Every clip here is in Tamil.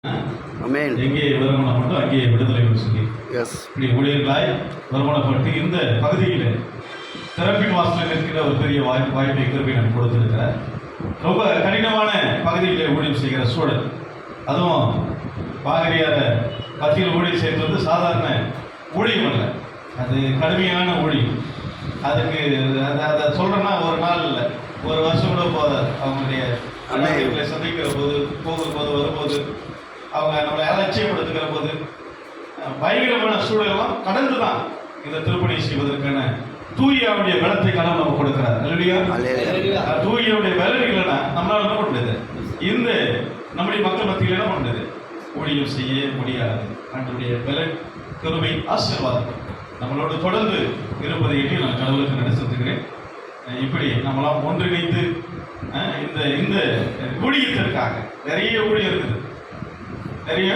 ஆமென். எங்கே வருமானப்பட்டு அங்கே விடுதலை சொல்லி எஸ். இப்படி ஊழியர்களாய் வருமானப்பட்டு இந்த பகுதியில் திறப்பின் வாசலில் இருக்கிற ஒரு பெரிய வாய்ப்பை கிருபை நான் கொடுத்திருக்கிறேன். ரொம்ப கடினமான பகுதியில் ஊழியம் செய்கிற சூழல், அதுவும் பாதிரியார பத்தியில் ஊழியம் செய்வது வந்து சாதாரண ஊழியம் அல்ல, அது கடுமையான ஊழியம். அதுக்கு அதை சொல்கிறேன்னா ஒரு நாள் இல்லை, ஒரு வருஷம் கூட போதாது. அவங்களுடைய அண்ணாக்களை சந்திக்கிற போது, போகும்போது, வரும்போது, அவங்க நம்மளை அலட்சியப்படுத்துகிற போது பயங்கரமான சூழலெல்லாம் கடந்து தான் இந்த திருப்பணி செய்வதற்கான தூயாவுடைய பலத்தை கடவுள் நம்ம கொடுக்கிறார். தூயாவுடைய பலம் இல்லைன்னா நம்மளால என்ன பண்ணுறது? இந்த நம்முடைய மக்கள் மத்தியில் என்ன பண்ணுறது? ஊழியம் செய்ய முடியாது. அன்றைய பலன் கருமை ஆசீர்வாதம் நம்மளோடு தொடர்ந்து இருப்பதை எண்ணி நான் கடவுளுக்கு நன்றி செலுத்துகிறேன். இப்படி நம்மளாம் ஒன்றிணைந்து இந்த இந்த ஊழியத்திற்காக நிறைய ஊழியம் இருக்குது, நிறைய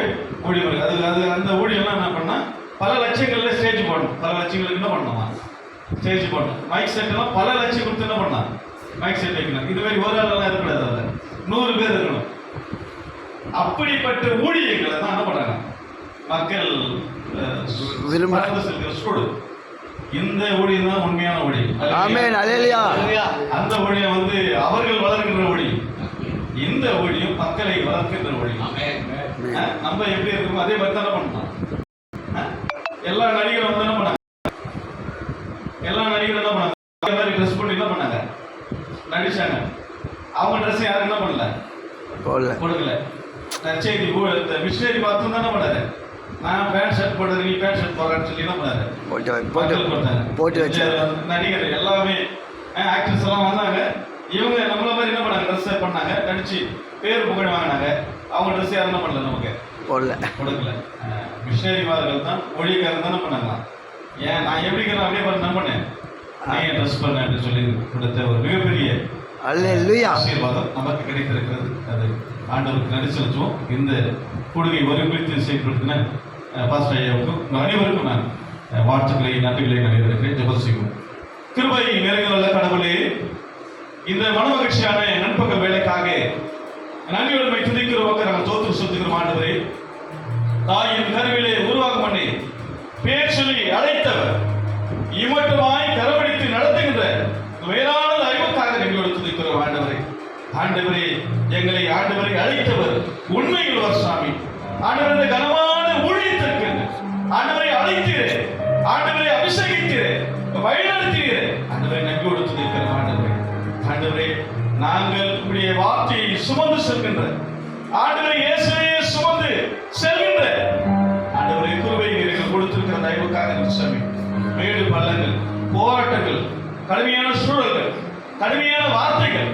ஊழியம் இருக்குது. அது அந்த ஊழியெல்லாம் என்ன பண்ணால் பல லட்சங்கள்ல ஸ்டேஜ் போடணும். பல லட்சங்களுக்கு என்ன பண்ணணுமா? ஸ்டேஜ் போடணும். மைக் செட்டெல்லாம் பல லட்சம் கொடுத்து என்ன பண்ணலாம்? மைக் செட் வைக்கணும். இது மாதிரி ஒரு ஆளெல்லாம் இருக்கக்கூடாது, அதில் 100 பேர் இருக்கணும். அப்படிப்பட்ட ஊழியர்களை தான் என்ன பண்ணுறாங்க மக்கள் விரும்ப செல்கிற சூழல். இந்த ஊழியம் தான் உண்மையான ஊழியம். அந்த ஊழியம் வந்து அவர்கள் வளர்க்கின்ற ஊழியம். இந்த ஊழியம் மக்களை வளர்க்கின்ற ஊழியம். நம்ம எப்படி இருக்கோமோ அதே மாதிரி தானே பண்ணலாம். எல்லா நடிகரும் வந்து என்ன பண்ணாங்க? எல்லா நடிகரும் என்ன பண்ணாங்க? அதே மாதிரி ட்ரெஸ் போட்டு என்ன பண்ணாங்க? நடிச்சாங்க. அவங்க ட்ரெஸ் யாரும் என்ன பண்ணல, கொடுக்கல. செய்தி இந்த மிஷினரி பார்த்து தானே பண்ணாரு. நான் பேண்ட் ஷர்ட் போடுறது, நீ பேண்ட் ஷர்ட் போடுறேன்னு சொல்லி என்ன பண்ணாரு? போட்டு வச்சாரு. நடிகர் எல்லாமே ஆக்டர்ஸ் எல்லாம் வந்தாங்க. இவங்க நம்மள மாதிரி என்ன பண்ணாங்க? ட்ரெஸ் பண்ணாங்க, நடிச்சு பேர் புகழ் வாங்கினாங்க. அவங்க ட்ரெஸ் யாரும் என்ன பண்ணல, நமக்கு கொடுக்கல. மிஷினரிமார்கள் தான், மொழிக்காரன் தானே பண்ணாங்களாம். ஏன் நான் எப்படி இருக்கிறேன் அப்படியே பார்த்து நான் பண்ணேன், நீ ட்ரெஸ் பண்ணு சொல்லி கொடுத்த ஒரு மிகப்பெரிய ஆசீர்வாதம் நமக்கு கிடைத்திருக்கிறது. அது ஆண்டவருக்கு நன்றி செலுத்துவோம். இந்த கொடுகை ஒருமித்து செயல்படுத்தின பாஸ்டர் ஐயாவுக்கும் அனைவருக்கும் நான் வாழ்த்துக்களை, நன்றிகளை நிறைவேறுகிறேன். ஜெபம் செய்வோம். கிருபை நிறைந்துள்ள கடவுளே, இந்த மனமகிழ்ச்சியான நண்பகல் வேலைக்காக நன்றியுடைமை துதிக்கிறவங்க நாங்கள் தோற்று சுத்துகிறோம். ஆண்டவரே, தாயின் கருவிலே உருவாகும் பண்ணி பேர் சொல்லி அழைத்தவர், இமட்டுமாய் கரவடித்து நடத்துகின்ற வேளாண் அறிவுக்காக நன்றியோடு துதிக்கிறோம். ஆண்டவரே, ஆண்டவரே எங்களை ஆண்டவரை அழைத்தவர் உண்மையில் ஒரு சாமி. ஆண்டவரே, கனமான ஊழியத்திற்கு ஆண்டவரை அழைத்தீரே, ஆண்டவரை அபிஷேகித்தீரே, வழிநடத்தீரே. ஆண்டவரை நன்றியோடு துதிக்கிறோம். ஆண்டவரே, ஆண்டவரே நாங்கள் உடைய வார்த்தையை சுமந்து செல்கின்ற ஆண்டவரை இயேசுவையே சுமந்து செல்கின்ற ஆண்டவரை கிருபை நீங்கள் கொடுத்திருக்கிற தயவுக்காக சாமி. மேடு பள்ளங்கள், போராட்டங்கள், கடுமையான சூழல்கள், கடுமையான வார்த்தைகள்,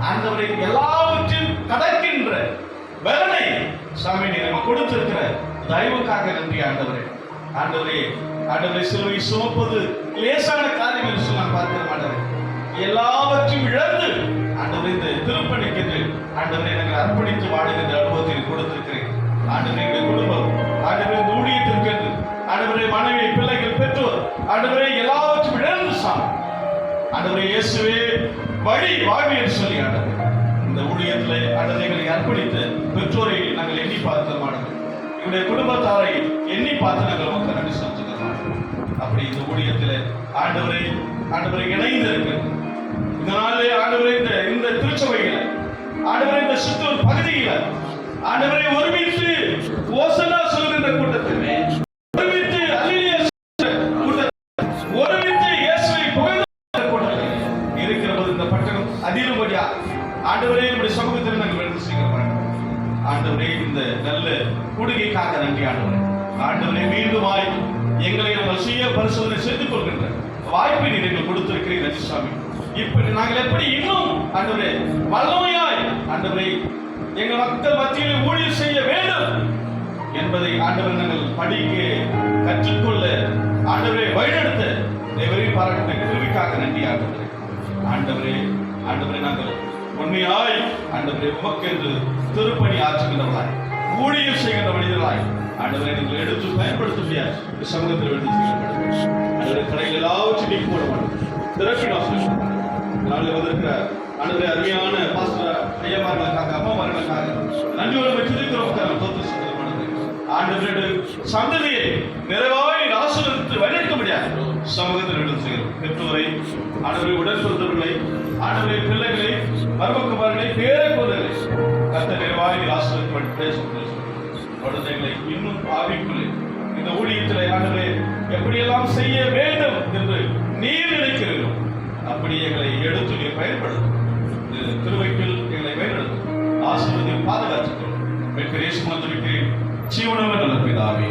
ஆண்டவரை எல்லாவற்றையும் கடக்கின்ற பலனை சாமி நீங்கள் கொடுத்திருக்கிற தயவுக்காக நன்றி. ஆண்டவரே, ஆண்டவரே, ஆண்டவரை சிலுவை சுமப்பது லேசான காரியம் என்று சொல்ல பார்க்கிறோம். ஆண்டவரே, எல்லாவற்றையும் இழந்து ஆண்டவரை இந்த திருப்பணிக்கு ஆண்டவரை நாங்கள் அர்ப்பணித்து வாழுகின்ற அனுபவத்தை கொடுத்திருக்கிறேன். ஆண்டவரை எங்கள் குடும்பம், ஆண்டவரை இந்த ஊழியத்திற்கு ஆண்டவரை மனைவி, பிள்ளைகள், பெற்றோர், ஆண்டவரை எல்லாவற்றையும் இழந்து சாமி ஆண்டவரை இயேசுவே வழி வாழ்வியல் சொல்லி ஆண்டவர் இந்த ஊழியத்தில் ஆண்டவரை அர்ப்பணித்த பெற்றோரை நாங்கள் எண்ணி பார்க்கிறோம். ஆண்டவர் என்னுடைய குடும்பத்தாரை எண்ணி பார்த்து நாங்கள் மக்கள் நன்றி செலுத்துகிறோம். அப்படி இந்த ஊழியத்தில் ஆண்டவரை இணைந்து இருக்கு இந்த நாளிலே ஆண்டவரை இந்த திருச்சபையில ஆண்டவரை இந்த சித்தூர் பகுதியில ஆண்டவரை ஒருமித்து ஓசனா சொல்கின்ற கூட்டத்தில் ஒருமித்து அல்லேலூயா கூட்டத்தில் ஒருமித்து இயேசுவை புகழ்ந்த கூட்டத்தில் இருக்கிற போது இந்த பட்டணம் அதிலும்படியா ஆண்டவரே நம்முடைய சமூகத்தில் நாங்கள் எடுத்து செய்கிறோம். ஆண்டவரே, இந்த நல்ல கூடுகைக்காக நன்றி. ஆண்டவரே, ஆண்டவரே மீண்டுமாய் எங்களை நாங்கள் சுய பரிசோதனை செய்து கொள்கின்ற வாய்ப்பை நீங்கள் கொடுத்திருக்கிறீர்கள் சுவாமி. இப்படி நாங்கள் எப்படி இன்னும் ஆண்டவரே வல்லமையாய் ஆண்டவரை எங்கள் மக்கள் மத்தியில் ஊழியம் செய்ய வேண்டும் என்பதை ஆண்டவர் நாங்கள் படிக்க கற்றுக்கொள்ள ஆண்டவரை வழிநடத்த தேவரை பாராட்ட கிருபைக்காக நன்றி. ஆண்டவரே, ஆண்டவரே, ஆண்டவரை நாங்கள் உண்மையாய் ஆண்டவரை உமக்கு என்று திருப்பணி ஆற்றுகின்றவர்களாய், ஊழியம் செய்கின்ற மனிதர்களாய் ஆண்டவரை நீங்கள் எடுத்து பயன்படுத்த முடியாது. சமூகத்தில் எடுத்து செய்யப்படுது கடையில் எல்லாவற்றையும் நீக்கி போட மாட்டோம். திறப்பிடம் நாளில் வந்திருக்கிற ஆண்டவரை அருமையான பாஸ்டர் ஐயமார்களுக்காக, அம்மாமார்களுக்காக நன்றியோடு துதிக்கிறோம். ஆண்டவருடைய சந்ததியை நிறைவாய் ஆசீர்வதித்து வழிநடத்த முடியாது சமூகத்தில் எடுத்து செய்கிறோம். பெற்றோரை, ஆண்டவரை உடன்பிறந்தவர்களை, ஆண்டவரை பிள்ளைகளை, மருமக்குமார்களை, பேரக்குழந்தைகளை கர்த்தர் நிறைவாய் ஆசீர்வதித்து பேசுகிறோம். குழந்தைகளை இன்னும் ஆவிக்குள்ளே இந்த ஊழியத்தில் ஆண்டவரை எப்படியெல்லாம் செய்ய வேண்டும் என்று நீர் நினைக்கிறீர்களோ அப்படி எங்களை எடுத்து நீர் பயன்படுத்தும். திருவைப்பில் எங்களை பயன்படுத்தும். ஆசீர்வதியும் பாதுகாத்துக்கிறோம். ஜீவனமே நல்ல பிதாவே.